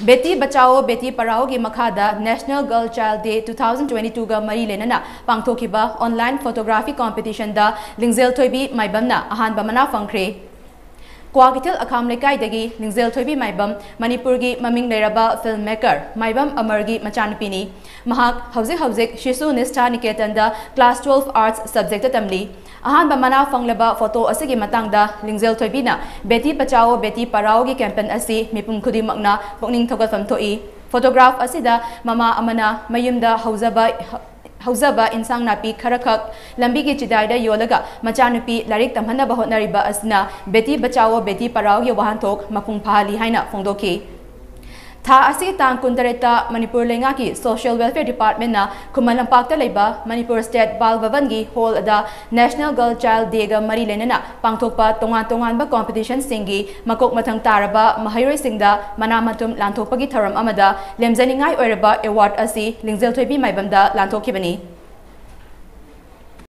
बेटी बचाओ बेटी पढ़ाओ की मखादा national girl child day 2022 गा मरी लेना पांगथोखिबा ऑनलाइन फोटोग्राफी कॉम्पिटिशन दा लिंगजेल थोइबी माइबमना अहानबा मना फंख्रे क्वागिथिल अखाम लेकाइदगी लिंगजेल थोइबी माइबम मणिपुर की ममिंग लेरबा फिल्म मेकर माइबम अमर की मचानुपीनी महाक हौजिक हौजिक शिशु निष्ठा निकेतन दा क्लास 12 आर्ट्स सब्जेक्ट तमली अहानबा मना फंगलबा फोटो असिगी मतंगदा लिंगजेल थोइबीना बेटी बचाओ बेटी पढ़ाओ की कैंपेन असी मिपुम खुदिमकना पुकनिंग थोगतफम थोई फोटोग्राफ असिदा ममा अमना मयुमदा हौजबा इंसांग नापी खरखक लंबी की चिदाइदा योलगा मचानुपी लारिक तमहनबा होटनरिबा असना बेटी बचाओ बेटी पढ़ाओ की वाहनथोक मपुंग फाहली हाइना फोंदोखी था असी तांग कुंतरेता मणिपुर लेंगा की सोशल वेलफेयर डिपार्टमेंट ना खुमन लंपाक्ता लेबा मणिपुर स्टेट बाल भवन की हॉल अदा नेशनल गर्ल चाइल्ड डे गा मरी लेना पांगथोकपा तोंगान तोंगानबा कॉम्पिटिशन सिंगी मकोक मथंग तारबा महाइरोय सिंगदा मना मतुम लांथोकपगी थरम अमदा लेमजनिंगाई ओइरबा अवार्ड असी लिंगजेल थोइबी माइबमदा लांथोखिबनी।